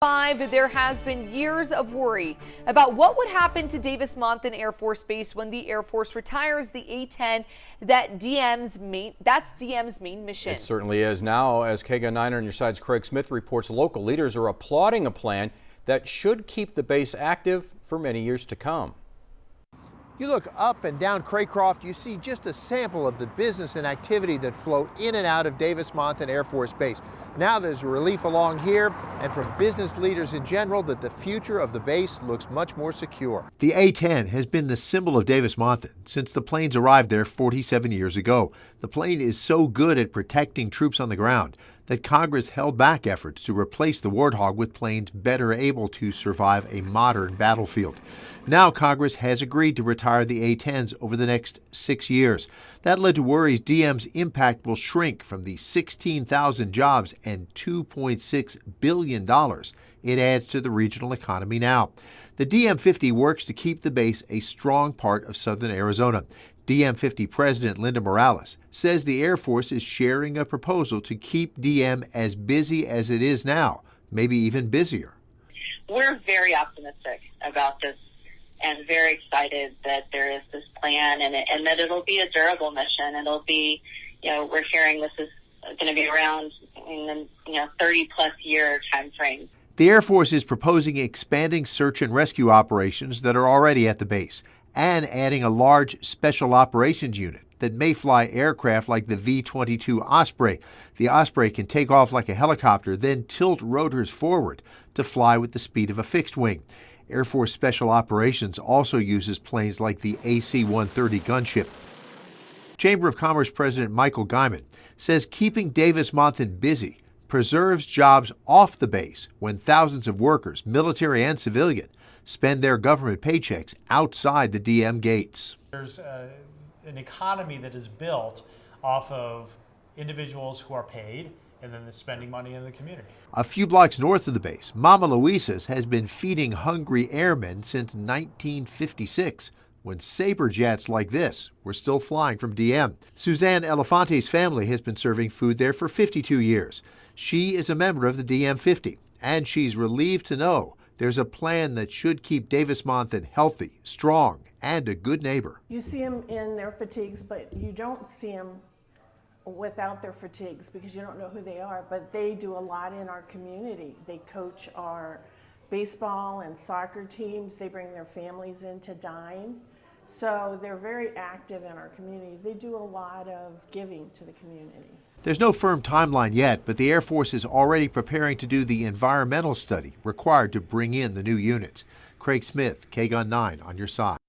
There has been years of worry about what would happen to Davis-Monthan Air Force Base when the Air Force retires the A-10. That's DM's main mission. It certainly is. Now, as KGUN 9 on your side's Craig Smith reports, local leaders are applauding a plan that should keep the base active for many years to come. You look up and down Craycroft, you see just a sample of the business and activity that flow in and out of Davis-Monthan Air Force Base. Now there's relief along here, and from business leaders in general that the future of the base looks much more secure. The A-10 has been the symbol of Davis-Monthan since the planes arrived there 47 years ago. The plane is so good at protecting troops on the ground that Congress held back efforts to replace the Warthog with planes better able to survive a modern battlefield. Now Congress has agreed to retire the A-10s over the next 6 years. That led to worries DM's impact will shrink from the 16,000 jobs and $2.6 billion it adds to the regional economy now. The DM-50 works to keep the base a strong part of southern Arizona. DM-50 President Linda Morales says the Air Force is sharing a proposal to keep DM as busy as it is now, maybe even busier. We're very optimistic about this and very excited that there is this plan and that it'll be a durable mission. It'll be, we're hearing this is going to be around in the 30-plus year time frame. The Air Force is proposing expanding search and rescue operations that are already at the base and adding a large special operations unit that may fly aircraft like the V-22 Osprey. The Osprey can take off like a helicopter, then tilt rotors forward to fly with the speed of a fixed wing. Air Force Special Operations also uses planes like the AC-130 gunship. Chamber of Commerce President Michael Guyman says keeping Davis-Monthan busy preserves jobs off the base when thousands of workers, military and civilian, spend their government paychecks outside the DM gates. There's an economy that is built off of individuals who are paid and then the spending money in the community. A few blocks north of the base, Mama Luisa's has been feeding hungry airmen since 1956, when Sabre jets like this were still flying from DM. Suzanne Elefante's family has been serving food there for 52 years. She is a member of the DM-50, and she's relieved to know there's a plan that should keep Davis-Monthan healthy, strong, and a good neighbor. You see them in their fatigues, but you don't see them without their fatigues because you don't know who they are, but they do a lot in our community. They coach our baseball and soccer teams. They bring their families in to dine. So they're very active in our community. They do a lot of giving to the community. There's no firm timeline yet, but the Air Force is already preparing to do the environmental study required to bring in the new units. Craig Smith, KGUN 9 on your side.